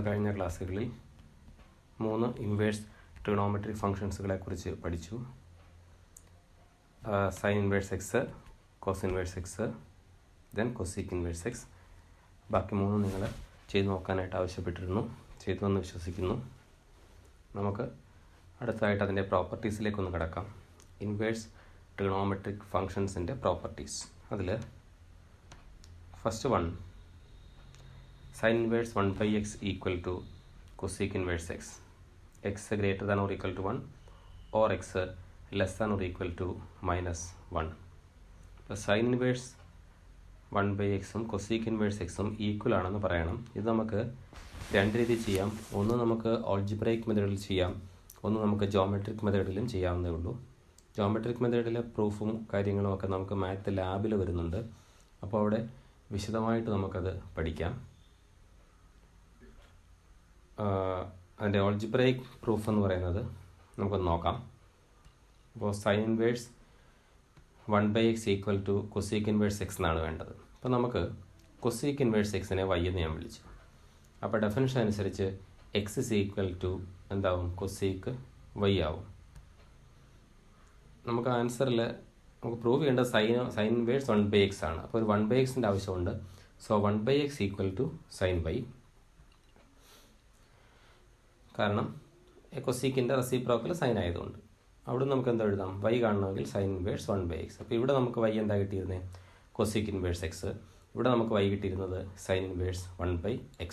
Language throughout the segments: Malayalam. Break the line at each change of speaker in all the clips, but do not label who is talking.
കഴിഞ്ഞ ക്ലാസ്സുകളിൽ 3 ഇൻവേഴ്സ് ട്രിഗണോമെട്രിക് ഫങ്ഷൻസുകളെ കുറിച്ച് പഠിച്ചു. Sin inverse x, cos inverse x, then cosec inverse x. ബാക്കി 3 നിങ്ങൾ ചെയ്തു നോക്കാനായിട്ട് ആവശ്യപ്പെട്ടിരുന്നു. ചെയ്തു എന്ന് വിശ്വസിക്കുന്നു. നമുക്ക് അടുത്തതായിട്ട് അതിൻ്റെ പ്രോപ്പർട്ടീസിലേക്കൊന്ന് കിടക്കാം. ഇൻവേഴ്സ് ട്രിഗണോമെട്രിക് ഫങ്ഷൻസിൻ്റെ പ്രോപ്പർട്ടീസ്. അതിൽ first one, sin inverse 1 by x equal to cosec inverse x. x greater than or equal to 1 or x less than or equal to minus 1. അപ്പോൾ sin inverse 1 by x ഉം cosec inverse x ഉം ഈക്വൽ ആണെന്ന് പറയണം. ഇത് നമുക്ക് രണ്ട് രീതിയിൽ ചെയ്യാം. ഒന്ന് നമുക്ക് ഓൾജിബ്രൈക് മെത്തേഡിൽ ചെയ്യാം, ഒന്ന് നമുക്ക് ജോമെട്രിക് മെത്തേഡിലും ചെയ്യാവുന്നേ ഉള്ളൂ. ജോമെട്രിക് മെത്തേഡിലെ പ്രൂഫും കാര്യങ്ങളും ഒക്കെ നമുക്ക് മാത്ത് ലാബിൽ വരുന്നുണ്ട്. അപ്പോൾ അവിടെ വിശദമായിട്ട് നമുക്കത് പഠിക്കാം. അതിൻ്റെ ഓൾജിബ്രൈക് പ്രൂഫ് എന്ന് പറയുന്നത് നമുക്കൊന്ന് നോക്കാം. അപ്പോൾ sign inverse 1 by x equal to cosec inverse X എന്നാണ് വേണ്ടത്. അപ്പോൾ നമുക്ക് കൊസീക്ക് ഇൻവേഴ്സ് എക്സിനെ y എന്ന് ഞാൻ വിളിച്ചു. അപ്പോൾ ഡെഫിനിഷൻ അനുസരിച്ച് എക്സ് ഇസ് ഈക്വൽ ടു എന്താവും, കൊസീക്ക് y ആവും. നമുക്ക് ആൻസറിൽ നമുക്ക് പ്രൂവ് ചെയ്യേണ്ടത് സൈൻ ഇൻവേഴ്സ് 1 by x ആണ്. അപ്പോൾ ഒരു 1 by x ആവശ്യമുണ്ട്. So 1 by x equal to sign y. കാരണം കൊസീക്കിൻ്റെ റെസിപ്രോക്കൽ സൈൻ ആയതുകൊണ്ട് അവിടെ നമുക്ക് എന്താ എഴുതാം, y കാണണമെങ്കിൽ സൈൻ ഇൻവേഴ്സ് 1 by x. അപ്പോൾ ഇവിടെ നമുക്ക് y എന്താ കിട്ടിയിരുന്നത്, കൊസീക്ക് ഇൻവേഴ്സ് എക്സ്. ഇവിടെ നമുക്ക് y കിട്ടിയിരുന്നത് സൈൻ ഇൻവേഴ്സ് 1 by x.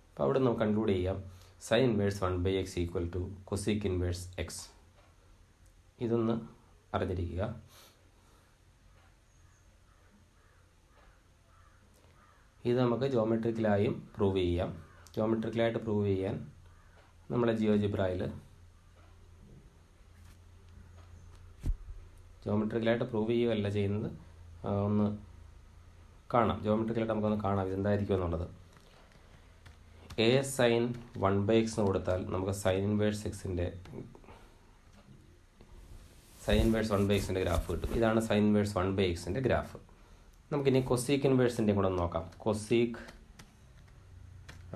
അപ്പോൾ അവിടെ നമുക്ക് കൺക്ലൂഡ് ചെയ്യാം sine inverse 1 by x equal to cosec inverse x. ഇതൊന്ന് അറിഞ്ഞിരിക്കുക. ഇത് നമുക്ക് ജോമെട്രിക്കലായും പ്രൂവ് ചെയ്യാം. ജോമെട്രിക്കലായിട്ട് പ്രൂവ് ചെയ്യാൻ നമ്മുടെ ജിയോജിബ്രയിൽ ജോമെട്രിക്കലായിട്ട് പ്രൂവ് ചെയ്യുകയല്ല ചെയ്യുന്നത്, ഒന്ന് കാണാം. ജോമെട്രിക്കലായിട്ട് നമുക്കൊന്ന് കാണാം ഇതെന്തായിരിക്കും എന്നുള്ളത്. എ സൈൻ 1 by x എന്ന് കൊടുത്താൽ നമുക്ക് sign inverse 1 by x graph കിട്ടും. ഇതാണ് sign inverse 1 by x graph. നമുക്കിനി കൊസീക്ക് ഇൻവേഴ്സിൻ്റെ കൂടെ നോക്കാം. കൊസീക്ക്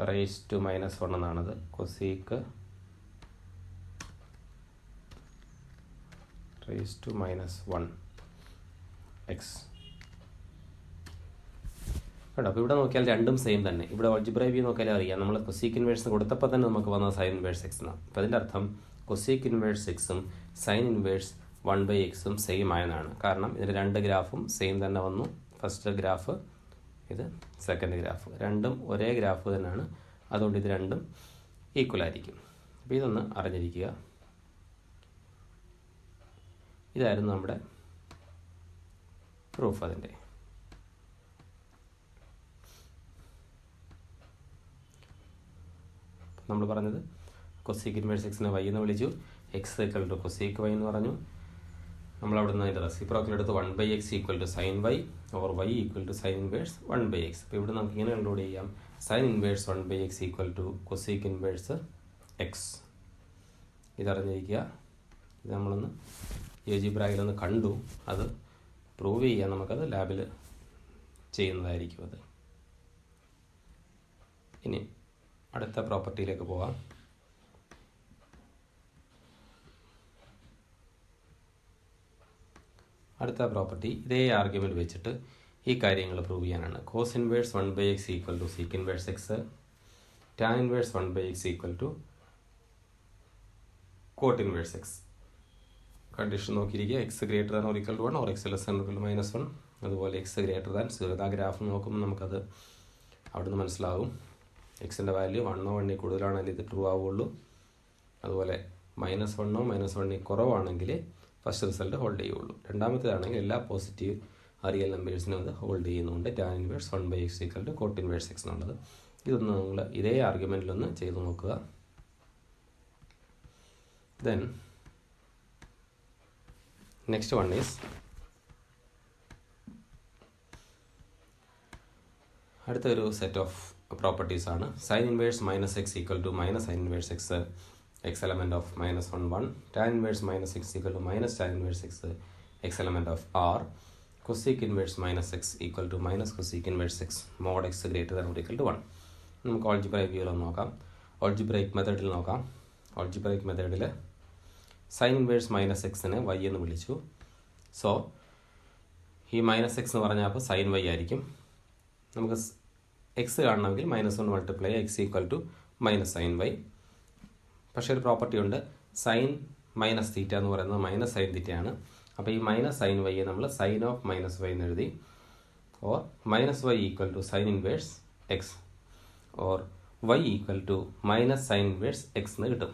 റേസ് ടു -1 എന്നാണത്. Cosec raise to -1 x. കേട്ടോ, അപ്പോൾ ഇവിടെ നോക്കിയാൽ രണ്ടും സെയിം തന്നെ. ഇവിടെ ഓൾജിബ്ര വ്യൂ നോക്കിയാൽ അറിയാം, നമ്മൾ കൊസീക്ക് ഇൻവേഴ്സ് കൊടുത്തപ്പോൾ തന്നെ നമുക്ക് വന്നത് സൈൻ ഇൻവേഴ്സ് എക്സ് എന്നാണ്. അപ്പോൾ അതിൻ്റെ അർത്ഥം കൊസീക്ക് ഇൻവേഴ്സ് എക്സും സൈൻ ഇൻവേഴ്സ് 1 by x ഉം സെയിം ആയെന്നാണ്. കാരണം ഇതിൻ്റെ രണ്ട് ഗ്രാഫും സെയിം തന്നെ വന്നു. ഫസ്റ്റ് ഗ്രാഫ്, ഇത് സെക്കൻഡ് ഗ്രാഫ്, രണ്ടും ഒരേ ഗ്രാഫ് തന്നെയാണ്. അതുകൊണ്ട് ഇത് രണ്ടും ഈക്വൽ ആയിരിക്കും. അപ്പോൾ ഇതൊന്ന് അറിഞ്ഞിരിക്കുക. ഇതായിരുന്നു നമ്മുടെ പ്രൂഫ്. അതിൻ്റെ നമ്മൾ പറഞ്ഞത് കൊസീക്ക് ഇൻവേഴ്സ് എക്സിനെ y എന്ന് വിളിച്ചു. X equal to cosec y എന്ന് പറഞ്ഞു. നമ്മളവിടെ നിന്ന് അതിൻ്റെ റെസിപ്രോക്കൽ എടുത്ത് 1 by x equal to sign y or y equal to sign inverse 1 by x. അപ്പോൾ ഇവിടെ നമുക്ക് ഇങ്ങനെ കൺക്ലൂഡ് ചെയ്യാം sine inverse 1 by x equal to cosec inverse x. ഇതറിഞ്ഞിരിക്കുക. ഇത് നമ്മളൊന്ന് ജിയോജിബ്രയിലൊന്ന് കണ്ടു. അത് പ്രൂവ് ചെയ്യാൻ നമുക്കത് ലാബിൽ ചെയ്യുന്നതായിരിക്കും അത്. ഇനി അടുത്ത പ്രോപ്പർട്ടിയിലേക്ക് പോകാം. അടുത്ത പ്രോപ്പർട്ടി ഇതേ ആർഗ്യുമെൻറ്റ് വെച്ചിട്ട് ഈ കാര്യങ്ങൾ പ്രൂവ് ചെയ്യാനാണ്. Cos inverse 1 by x equal to sec inverse x, tan inverse 1 by x equal to cot inverse x. Condition നോക്കിയിരിക്കുക, x greater than or equal to 1 or x less than or equal to -1. അതുപോലെ എക്സ് ഗ്രേറ്റർ ദാൻ 0. ആ ഗ്രാഫ് നോക്കുമ്പോൾ നമുക്കത് അവിടെ നിന്ന് മനസ്സിലാവും. എക്സിൻ്റെ വാല്യൂ 1 or 1 കൂടുതലാണെങ്കിൽ ഇത് ട്രൂ ആവുള്ളൂ. അതുപോലെ -1 or -1 കുറവാണെങ്കിൽ ഫസ്റ്റ് റിസൾട്ട് ഹോൾഡ് ചെയ്യുള്ളൂ. രണ്ടാമത്തേതാണെങ്കിൽ എല്ലാ പോസിറ്റീവ് റിയൽ നമ്പേഴ്സിനും അത് ഹോൾഡ് ചെയ്യുന്നുണ്ട്. Tan inverse 1 by x equal to cot inverse x എന്നുള്ളത്. ഇതൊന്ന് നിങ്ങൾ ഇതേ ആർഗ്യുമെൻറ്റിലൊന്ന് ചെയ്ത് നോക്കുക. ദെൻ നെക്സ്റ്റ് വൺ ഈസ്, അടുത്തൊരു സെറ്റ് ഓഫ് പ്രോപ്പർട്ടീസ് ആണ്. Sin inverse -x equal to -sin inverse x, x element of -1 1, tan inverse -x equal to -tan inverse x, x element of r, cosec inverse -x equal to -cosec inverse x mod x greater than or equal to 1. നമുക്ക് ഓൾജിബ്രൈക് വ്യൂവിൽ നോക്കാം. ഓൾജിബ്രൈക് മെത്തേഡിൽ നോക്കാം. ഓൾജിബ്രൈക് മെത്തേഡിൽ സൈൻ ഇൻവേഴ്സ് മൈനസ് എക്സിനെ വൈ എന്ന് വിളിച്ചു. സോ ഈ മൈനസ് എക്സ് എന്ന് പറഞ്ഞാൽ അപ്പോൾ സൈൻ വൈ ആയിരിക്കും. നമുക്ക് എക്സ് കാണണമെങ്കിൽ -1 multiply x equal to minus sin y. പക്ഷേ ഒരു പ്രോപ്പർട്ടി ഉണ്ട്, സൈൻ മൈനസ് തീറ്റ എന്ന് പറയുന്നത് മൈനസ് സൈൻ തീറ്റയാണ്. അപ്പോൾ ഈ മൈനസ് സൈൻ വൈയെ നമ്മൾ സൈൻ ഓഫ് മൈനസ് വൈ എന്ന് എഴുതി. Or minus y equal to sign inverse x or y equal to minus sin inverse x എന്ന് കിട്ടും.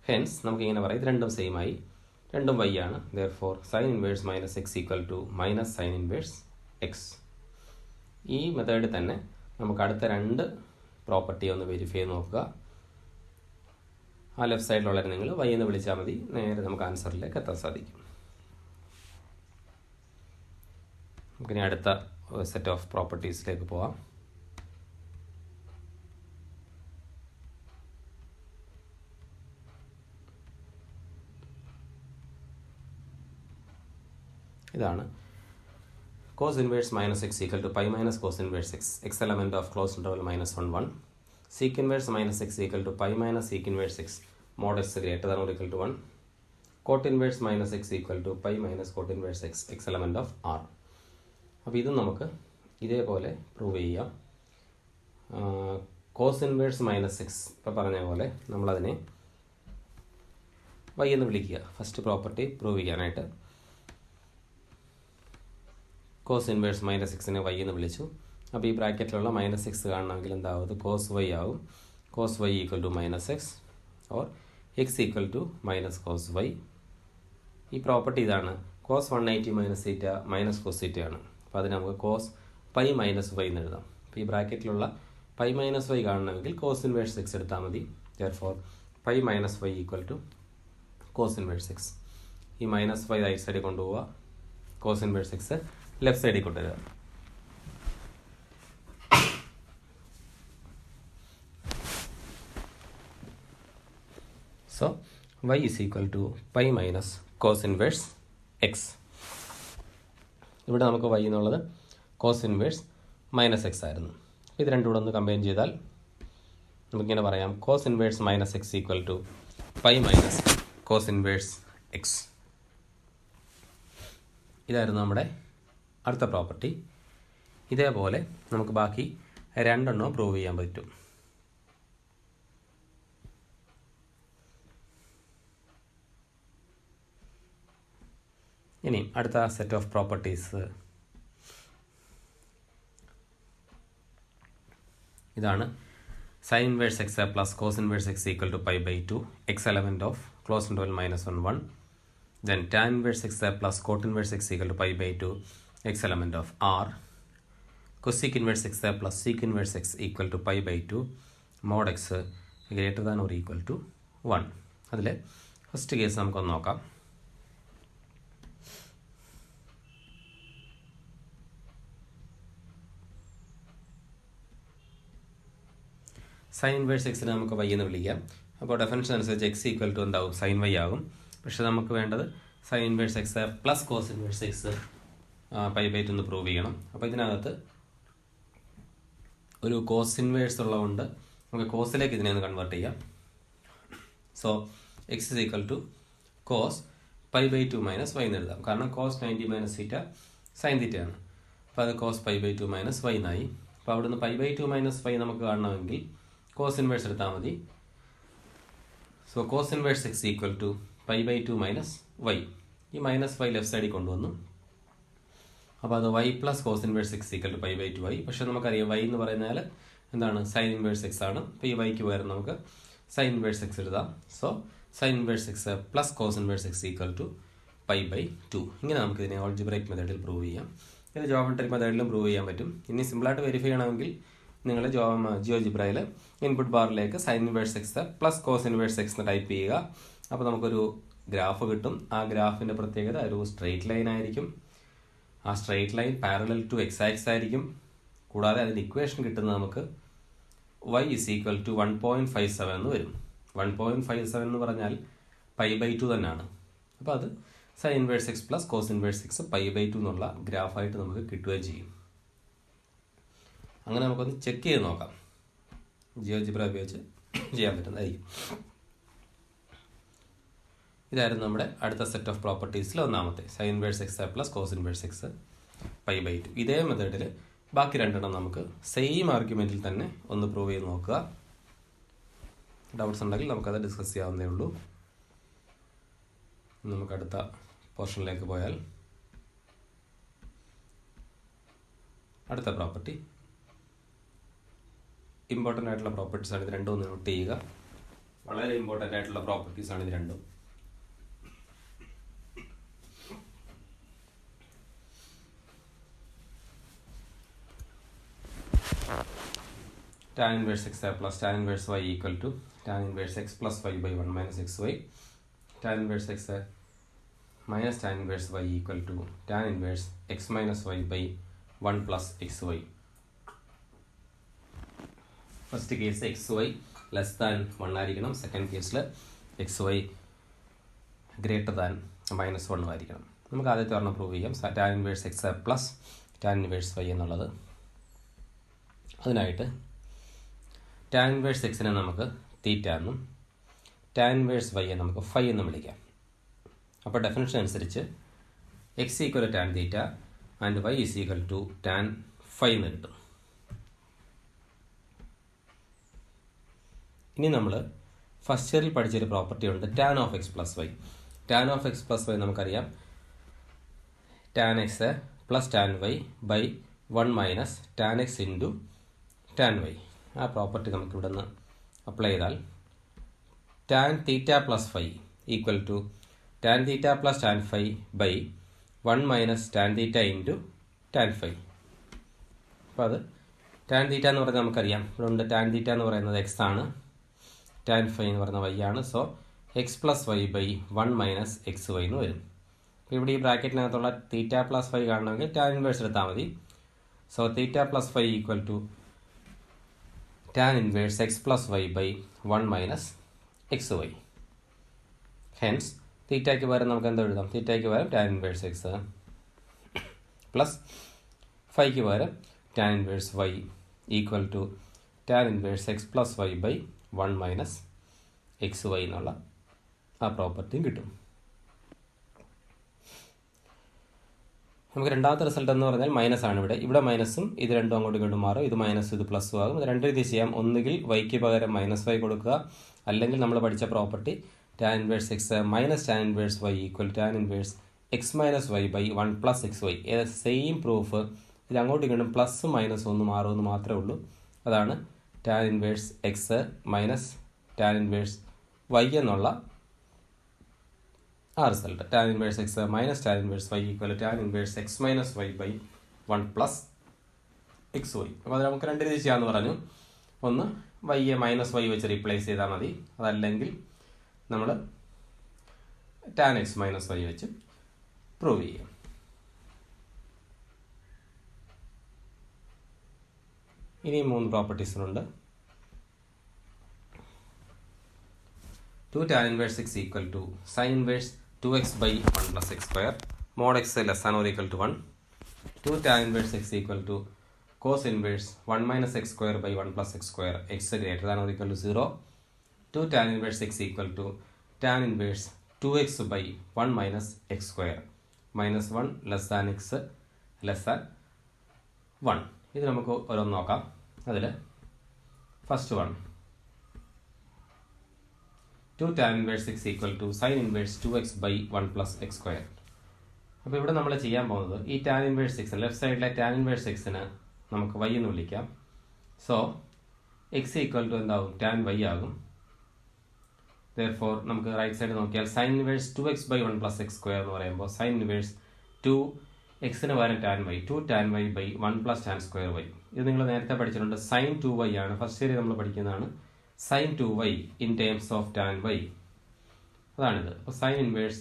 ഹെൻസ് നമുക്കിങ്ങനെ പറയാം, ഇത് രണ്ടും സെയിം ആയി, രണ്ടും വൈ ആണ്. Therefore sin inverse minus x equal to minus sin inverse x. ഈ മെത്തേഡിൽ തന്നെ നമുക്ക് അടുത്ത രണ്ട് പ്രോപ്പർട്ടി ഒന്ന് വെരിഫൈ ചെയ്ത് നോക്കുക. ആ ലെഫ്റ്റ് സൈഡിലുള്ളവരെ നിങ്ങൾ വൈ എന്ന് വിളിച്ചാൽ മതി, നേരെ നമുക്ക് ആൻസറിലേക്ക് എത്താൻ സാധിക്കും. നമുക്കിനി അടുത്ത സെറ്റ് ഓഫ് പ്രോപ്പർട്ടീസിലേക്ക് പോവാം. ഇതാണ് cos inverse minus x equal to pi minus cos inverse x, x element of closed interval -1 1. Sec inverse minus x equal to pi minus sec inverse x mod x greater than or equal to 1. Cot inverse minus x equal to pi minus cot inverse x, x element of R. അപ്പോൾ ഇത് നമുക്ക് ഇതേപോലെ പ്രൂവ് ചെയ്യാം. കോസ് ഇൻവേഴ്സ് മൈനസ് എക്സ് ഇപ്പോൾ പറഞ്ഞ പോലെ നമ്മളതിനെ വൈ എന്ന് വിളിക്കുക. ഫസ്റ്റ് പ്രോപ്പർട്ടി പ്രൂവ് ചെയ്യാനായിട്ട് കോസ് ഇൻവേഴ്സ് മൈനസ് എക്സിനെ വൈ എന്ന് വിളിച്ചു. അപ്പോൾ ഈ ബ്രാക്കറ്റിലുള്ള മൈനസ് എക്സ് കാണണമെങ്കിൽ എന്താവും, അത് കോസ് വൈ ആവും. Cos y equal to minus x or x equal to minus cos y. ഈ പ്രോപ്പർട്ടി ഇതാണ്, cos 180 minus theta minus cos theta ആണ്. അപ്പോൾ അതിന് നമുക്ക് കോസ് പൈ മൈനസ് വൈ എന്ന് എഴുതാം. അപ്പോൾ ഈ ബ്രാക്കറ്റിലുള്ള പൈ മൈനസ് വൈ കാണണമെങ്കിൽ കോസ് ഇൻവേഴ്സ് എക്സ് എടുത്താൽ മതി. Therefore pi minus y equal to cos inverse x. ഈ മൈനസ് വൈ റൈറ്റ് സൈഡിൽ കൊണ്ടുപോവുക, കോസ് ഇൻവേഴ്സ് എക്സ് ലെഫ്റ്റ് സൈഡിൽ കൊണ്ടുവരിക. So y is equal to pi minus cos inverse x. ഇവിടെ നമുക്ക് y എന്നുള്ളത് cos inverse മൈനസ് എക്സ് ആയിരുന്നു. ഇത് രണ്ടും കൂടെ ഒന്ന് കമ്പൈൻ ചെയ്താൽ നമുക്കിങ്ങനെ പറയാം, cos inverse minus x equal to pi minus cos inverse x. ഇതായിരുന്നു നമ്മുടെ അടുത്ത പ്രോപ്പർട്ടി. ഇതേപോലെ നമുക്ക് ബാക്കി രണ്ടെണ്ണം പ്രൂവ് ചെയ്യാൻ പറ്റും. ഇനി അടുത്ത സെറ്റ് ഓഫ് പ്രോപ്പർട്ടീസ് ഇതാണ്. Sign inverse x plus cos inverse x equal to pi by 2, x element of close interval -1 1. Then tan inverse x plus cot inverse x equal to pi by 2, x element of R. Cosec inverse x plus sec inverse x equal to pi by 2, mod x greater than or equal to 1. അതിൽ ഫസ്റ്റ് കേസ് നമുക്കൊന്ന് നോക്കാം. സൈൻ ഇൻവേഴ്സ് എക്സിനെ നമുക്ക് y എന്ന് വിളിക്കാം. അപ്പോൾ ഡെഫിനിഷൻ അനുസരിച്ച് x ഈക്വൽ ടു എന്താവും, സൈൻ വൈ ആകും. പക്ഷെ നമുക്ക് വേണ്ടത് sin inverse x plus cos inverse x pi by 2 എന്ന് പ്രൂവ് ചെയ്യണം. അപ്പോൾ ഇതിനകത്ത് ഒരു കോസ് ഇൻവേഴ്സ് ഉള്ളതുകൊണ്ട് നമുക്ക് കോസിലേക്ക് ഇതിനെ ഒന്ന് കൺവേർട്ട് ചെയ്യാം. So x is equal to cos pi by 2 minus y എന്ന് എഴുതാം. കാരണം കോസ് 90 മൈനസ് തീറ്റ സൈൻ തീറ്റയാണ്. അപ്പോൾ അത് cos pi by 2 minus y എന്നായി. അപ്പോൾ അവിടുന്ന് പൈ ബൈ 2 മൈനസ് വൈ നമുക്ക് കാണണമെങ്കിൽ കോസ് ഇൻവേഴ്സ് എടുത്താൽ മതി. So cos inverse x equal to pi by 2 minus y. ഈ മൈനസ് വൈ ലെഫ്റ്റ് സൈഡിൽ കൊണ്ടുവന്നു. അപ്പോൾ അത് y plus cos inverse x equal to pi by 2 ആയി. പക്ഷേ നമുക്കറിയാം വൈ എന്ന് പറയുന്നാൽ എന്താണ്, സൈൻ ഇൻവേഴ്സ് എക്സ് ആണ്. അപ്പോൾ ഈ വൈക്ക് പകരം നമുക്ക് സൈൻ ഇൻവേഴ്സ് എക്സ് എഴുതാം. So sin inverse x plus cos inverse x equal to pi by 2. ഇങ്ങനെ നമുക്ക് ഇതിനെ ഓൾജിബ്രൈക് മെത്തേഡിൽ പ്രൂവ് ചെയ്യാം. ഇത് ജോമെട്രിക് മെത്തേഡിലും പ്രൂവ് ചെയ്യാൻ പറ്റും. ഇനി സിമ്പിളായിട്ട് വെരിഫൈ ചെയ്യണമെങ്കിൽ നിങ്ങൾ ജിയോജിബ്രയിൽ ഇൻപുട്ട് ബാറിലേക്ക് sine inverse x plus cos inverse x എന്ന് ടൈപ്പ് ചെയ്യുക. അപ്പോൾ നമുക്കൊരു ഗ്രാഫ് കിട്ടും. ആ ഗ്രാഫിൻ്റെ പ്രത്യേകത ഒരു സ്ട്രെയിറ്റ് ലൈൻ ആയിരിക്കും. ആ straight line parallel to x axis ആയിരിക്കും. കൂടാതെ അതിൻ്റെ ഇക്വേഷൻ കിട്ടുന്നത് നമുക്ക് y is equal to 1.57 എന്ന് വരും. 1.57 എന്ന് പറഞ്ഞാൽ പൈ ബൈ 2 തന്നെയാണ്. അപ്പോൾ അത് sin inverse x plus cos inverse x pi by 2 എന്നുള്ള ഗ്രാഫായിട്ട് നമുക്ക് കിട്ടുകയും ചെയ്യും. അങ്ങനെ നമുക്കൊന്ന് ചെക്ക് ചെയ്ത് നോക്കാം. ജിയോജിബ്ര ഉപയോഗിച്ച് ചെയ്യാൻ പറ്റുന്നതായിരിക്കും. ഇതായിരുന്നു നമ്മുടെ അടുത്ത സെറ്റ് ഓഫ് പ്രോപ്പർട്ടീസിൽ ഒന്നാമത്തെ, sine inverse x plus cos inverse x π/2. ഇതേ മെത്തേഡിൽ ബാക്കി രണ്ടെണ്ണം നമുക്ക് സെയിം ആർഗ്യുമെൻറ്റിൽ തന്നെ ഒന്ന് പ്രൂവ് ചെയ്ത് നോക്കുക. ഡൗട്ട്സ് ഉണ്ടെങ്കിൽ നമുക്കത് ഡിസ്കസ് ചെയ്യാവുന്നേ ഉള്ളൂ. നമുക്ക് അടുത്ത പോർഷനിലേക്ക് പോയാൽ അടുത്ത പ്രോപ്പർട്ടി, ഇമ്പോർട്ടൻ്റ് ആയിട്ടുള്ള പ്രോപ്പർട്ടീസാണ് ഇത് രണ്ടും. ഒന്ന് നോട്ട് ചെയ്യുക. വളരെ ഇമ്പോർട്ടൻ്റ് ആയിട്ടുള്ള പ്രോപ്പർട്ടീസാണ് ഇത് രണ്ടും. tan inverse x plus tan inverse y equal to tan inverse x plus y by 1 minus xy. Tan inverse x minus tan inverse y equal to tan inverse x minus y by 1 plus xy. First case xy less than 1 ആയിരിക്കണം. സെക്കൻഡ് കേസിൽ xy greater than -1 ആയിരിക്കണം. നമുക്ക് ആദ്യത്തെ ഒരെണ്ണം പ്രൂവ് ചെയ്യാം. tan inverse x plus tan inverse y എന്നുള്ളത്. അതിനായിട്ട് tan inverse x നെ നമുക്ക് തീറ്റ എന്നും tan inverse y നമുക്ക് ഫൈ എന്നും വിളിക്കാം. അപ്പോൾ ഡെഫിനിഷൻ അനുസരിച്ച് x equal tan theta and y is equal to tan phi എന്ന് കിട്ടും. ഇനി നമ്മൾ ഫസ്റ്റ് ഇയറിൽ പഠിച്ചൊരു പ്രോപ്പർട്ടി ഉണ്ട്, tan of x plus y. Tan of x plus y നമുക്കറിയാം, tan x plus tan y by 1 minus tan x into tan y. ആ പ്രോപ്പർട്ടി നമുക്ക് ഇവിടെ നിന്ന് അപ്ലൈ ചെയ്താൽ tan theta plus phi equal to tan theta plus tan phi by 1 minus tan theta into tan phi. അപ്പോൾ അത് ടാൻ തീറ്റ എന്ന് പറഞ്ഞാൽ നമുക്കറിയാം, ഇവിടെ ഉണ്ട് ടാൻ തീറ്റ എന്ന് പറയുന്നത് എക്സ് ആണ്, ടാൻ ഫൈ എന്ന് പറയുന്ന വൈ ആണ്. So x plus y by 1 minus x y എന്ന് വരും. അപ്പോൾ ഇവിടെ ഈ ബ്രാക്കറ്റിനകത്തുള്ള തീറ്റ പ്ലസ് ഫൈ കാണണമെങ്കിൽ ടാൻ ഇൻവേഴ്സ് എടുത്താൽ മതി. So theta plus phi equal to tan inverse x plus y by 1 minus xy. Hence, തീറ്റയ്ക്ക് പകരം നമുക്ക് എന്താ എഴുതാം? തീറ്റയ്ക്ക് പകരം tan inverse x പ്ലസ് ഫൈക്ക് പകരം tan inverse y equal to tan inverse x plus y by 1 minus xy എന്നുള്ള ആ പ്രോപ്പർട്ടിയും കിട്ടും. നമുക്ക് രണ്ടാമത്തെ റിസൾട്ട് എന്ന് പറഞ്ഞാൽ മൈനസ് ആണ്. ഇവിടെ മൈനസും ഇത് രണ്ടും അങ്ങോട്ടും ഇങ്ങോട്ടും മാറും. ഇത് മൈനസ് ഇത് പ്ലസ്സും ആകും. ഇത് രണ്ട് രീതി ചെയ്യാം. ഒന്നുകിൽ വൈക്ക് പകരം മൈനസ് വൈ കൊടുക്കുക, അല്ലെങ്കിൽ നമ്മൾ പഠിച്ച property tan inverse x minus tan inverse y equal tan inverse x minus y by 1 plus x y. Same proof. ഇത് അങ്ങോട്ടും ഇങ്ങോട്ടും പ്ലസ്സും മൈനസും ഒന്ന് മാറുമെന്ന് മാത്രമേ ഉള്ളൂ. അതാണ് tan inverse x minus tan inverse y എന്നുള്ള ആ result. Tan inverse x minus tan inverse y equal tan inverse x minus y by 1 plus x y. അപ്പോൾ അത് നമുക്ക് രണ്ട് രീതി ചെയ്യാമെന്ന് പറഞ്ഞു. ഒന്ന് വൈയെ മൈനസ് വൈ വെച്ച് റീപ്ലേസ് ചെയ്താൽ മതി, അതല്ലെങ്കിൽ നമ്മൾ ടാൻ എക്സ് മൈനസ് വൈ വെച്ച് പ്രൂവ് ചെയ്യാം. ഇനി 3 പ്രോപ്പർട്ടീസിനുണ്ട്. 2 tan inverse x equal to sin inverse 2x by 1 plus x square mod x less than or equal to 1. 2 tan inverse x equal to cos inverse 1 minus x square by 1 plus x square x greater than or equal to 0. 2 tan inverse x equal to tan inverse 2x by 1 minus x square minus 1 less than x less than 1. ഇത് നമുക്ക് ഓരോന്ന് നോക്കാം. അതിൽ first one 2 tan inverse x equal to sin inverse 2x by 1 plus x square. അപ്പോൾ ഇവിടെ നമ്മൾ ചെയ്യാൻ പോകുന്നത് ഈ tan inverse x ലെഫ്റ്റ് സൈഡിലെ tan inverse x ന് നമുക്ക് y എന്ന് വിളിക്കാം. സോ x ഈക്വൽ ടു എന്താവും? tan y ആകും. therefore നമുക്ക് റൈറ്റ് സൈഡ് നോക്കിയാൽ sin inverse 2x by 1 plus x square എന്ന് പറയുമ്പോൾ sin inverse 2x ന് പകരം tan y 2 tan y by 1 plus tan square y. ഇത് നിങ്ങൾ നേരത്തെ പഠിച്ചിട്ടുണ്ട്. sin 2y ആണ്, ഫസ്റ്റ് ഇയറിൽ നമ്മൾ പഠിക്കുന്നതാണ്. sin 2y in terms of tan y. അതാണിത്. അപ്പോൾ sin inverse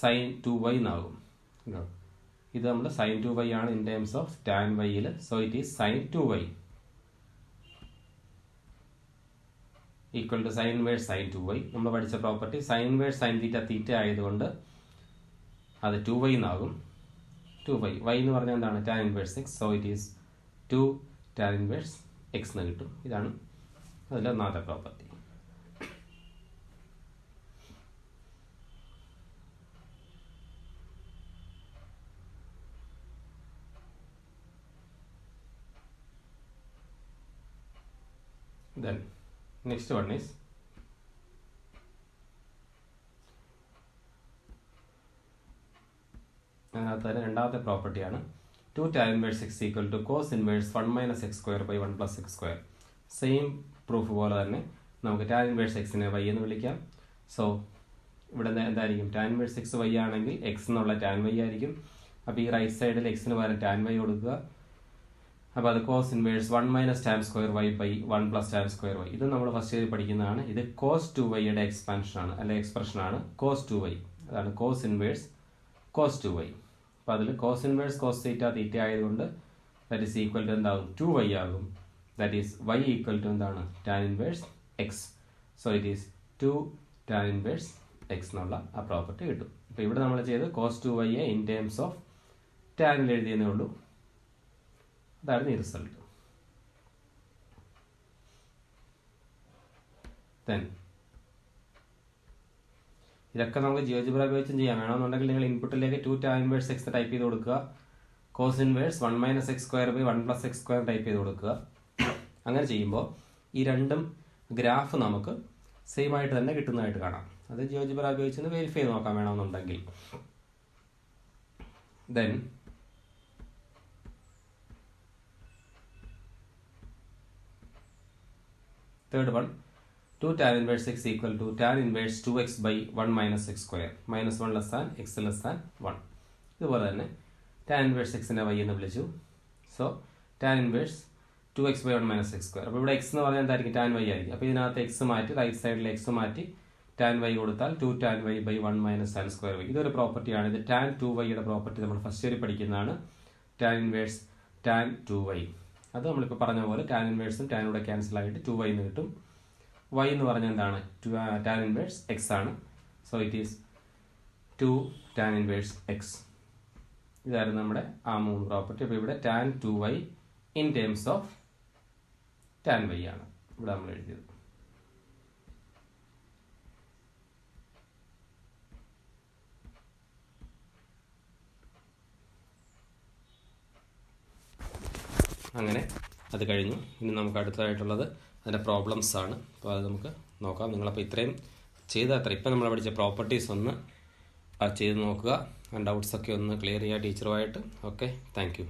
sin 2y എന്നാകും. ഇത് നമ്മൾ sin 2y ആണ് in terms of tan y ൽ. So it is sin 2y equal to sin inverse sin 2y. നമ്മൾ പഠിച്ച പ്രോപ്പർട്ടി sin inverse sin theta theta ആയതുകൊണ്ട് അത് 2y എന്നാകും. 2y y എന്ന് പറഞ്ഞാൽ എന്താണ്? tan inverse x. So it is 2 tan inverse x എന്ന് കിട്ടും. ഇതാണ് അതിൻ്റെ ഒന്നാമത്തെ property. Then next one is അതിനകത്ത് തന്നെ രണ്ടാമത്തെ പ്രോപ്പർട്ടിയാണ് 2 tan inverse x equal to cos inverse 1 minus x square by 1 plus x square. Same proof പോലെ തന്നെ നമുക്ക് tan inverse x നെ y എന്ന് വിളിക്കാം. സോ ഇവിടെ എന്തായിരിക്കും, tan inverse x y ആണെങ്കിൽ x എന്നുള്ള tan y ആയിരിക്കും. അപ്പോൾ ഈ റൈറ്റ് സൈഡിൽ x ന് പകരം tan y കൊടുക്കുക. അപ്പോൾ അത് cos inverse 1 minus tan square y by 1 plus tan square y. ഇത് നമ്മൾ ഫസ്റ്റ് ഇയറിൽ പഠിക്കുന്നതാണ്. ഇത് cos 2y യുടെ എക്സ്പാൻഷൻ ആണ്, അല്ലെ എക്സ്പ്രഷൻ ആണ് cos 2y. അതാണ് cos inverse cos 2y. അപ്പോൾ അതിൽ cos inverse cos theta theta ആയതുകൊണ്ട് ദാറ്റ് ഈസ് ഈക്വൽ ടു എന്താകും, 2y ആകും. That is y equal to എന്താണ്, tan inverse x. So it is 2 tan inverse x എന്നുള്ള ആ പ്രോപ്പർട്ടി കിട്ടും. അപ്പോൾ ഇവിടെ നമ്മൾ ചെയ്ത് cos 2y in terms of ടാനിൽ എഴുതിയെന്നേ ഉള്ളൂ. അതാണ് ഈ റിസൾട്ട്. ദെൻ ഇതൊക്കെ നമുക്ക് ജിയോജിബ്ര ഉപയോഗിച്ചും ചെയ്യാം. വേണമെന്നുണ്ടെങ്കിൽ നിങ്ങൾ ഇൻപുട്ടിലേക്ക് 2 tan inverse x ടൈപ്പ് ചെയ്ത് കൊടുക്കുക. cos inverse 1 minus x square by 1 plus x square type ചെയ്ത് കൊടുക്കുക. അങ്ങനെ ചെയ്യുമ്പോൾ ഈ രണ്ടും ഗ്രാഫ് നമുക്ക് സെയിം ആയിട്ട് തന്നെ കിട്ടുന്നതായിട്ട് കാണാം. അത് ജിയോജിബ്ര ഉപയോഗിച്ച് വെരിഫൈ ചെയ്ത് നോക്കാം വേണമെന്നുണ്ടെങ്കിൽ. Then third one, 2 tan inverse x equal to tan inverse 2x by 1 minus x square. Minus 1 less than x less than 1. ഇതുപോലെ തന്നെ tan inverse x നെ y എന്ന് വിളിച്ചു. So tan inverse 2x by 1 minus x square. അപ്പോൾ ഇവിടെ x എന്ന് പറഞ്ഞാൽ എന്തായിരിക്കും, tan y ആയിരിക്കും. അപ്പോൾ ഇതിനകത്ത് x മാറ്റി, റൈറ്റ് സൈഡിൽ x മാറ്റി tan y കൊടുത്താൽ 2 tan y by 1 minus tan square y. ഇതൊരു പ്രോപ്പർട്ടിയാണ്. ഇത് tan 2y യുടെ പ്രോപ്പർട്ടി നമ്മൾ ഫസ്റ്റ് ഇയറിൽ പഠിക്കുന്നതാണ്. tan inverse tan 2y. അത് നമ്മളിപ്പോൾ പറഞ്ഞ പോലെ tan ഇൻവേഴ്സും tan കൂടെ ക്യാൻസൽ ആയിട്ട് 2y എന്ന് കിട്ടും. y എന്ന് പറഞ്ഞാൽ എന്താണ്, tan ഇൻവേഴ്സ് x ആണ്. So it is 2 tan inverse x. ഇതായിരുന്നു നമ്മുടെ ആ 3 പ്രോപ്പർട്ടി. അപ്പോൾ ഇവിടെ tan 2y in terms of tan y ആണ് ഇവിടെ നമ്മൾ എഴുതിയത്. അങ്ങനെ അത് കഴിഞ്ഞു. ഇനി നമുക്ക് അടുത്തതായിട്ടുള്ളത് അതിൻ്റെ പ്രോബ്ലംസ് ആണ്. അപ്പോൾ അത് നമുക്ക് നോക്കാം. നിങ്ങളപ്പോൾ ഇത്രയും ചെയ്താൽ ഇപ്പം നമ്മൾ പഠിച്ച പ്രോപ്പർട്ടീസ് ഒന്ന് ചെയ്ത് നോക്കുക. ഡൗട്ട്സൊക്കെ ഒന്ന് ക്ലിയർ ചെയ്യുക ടീച്ചറുമായിട്ട്. Okay, thank you.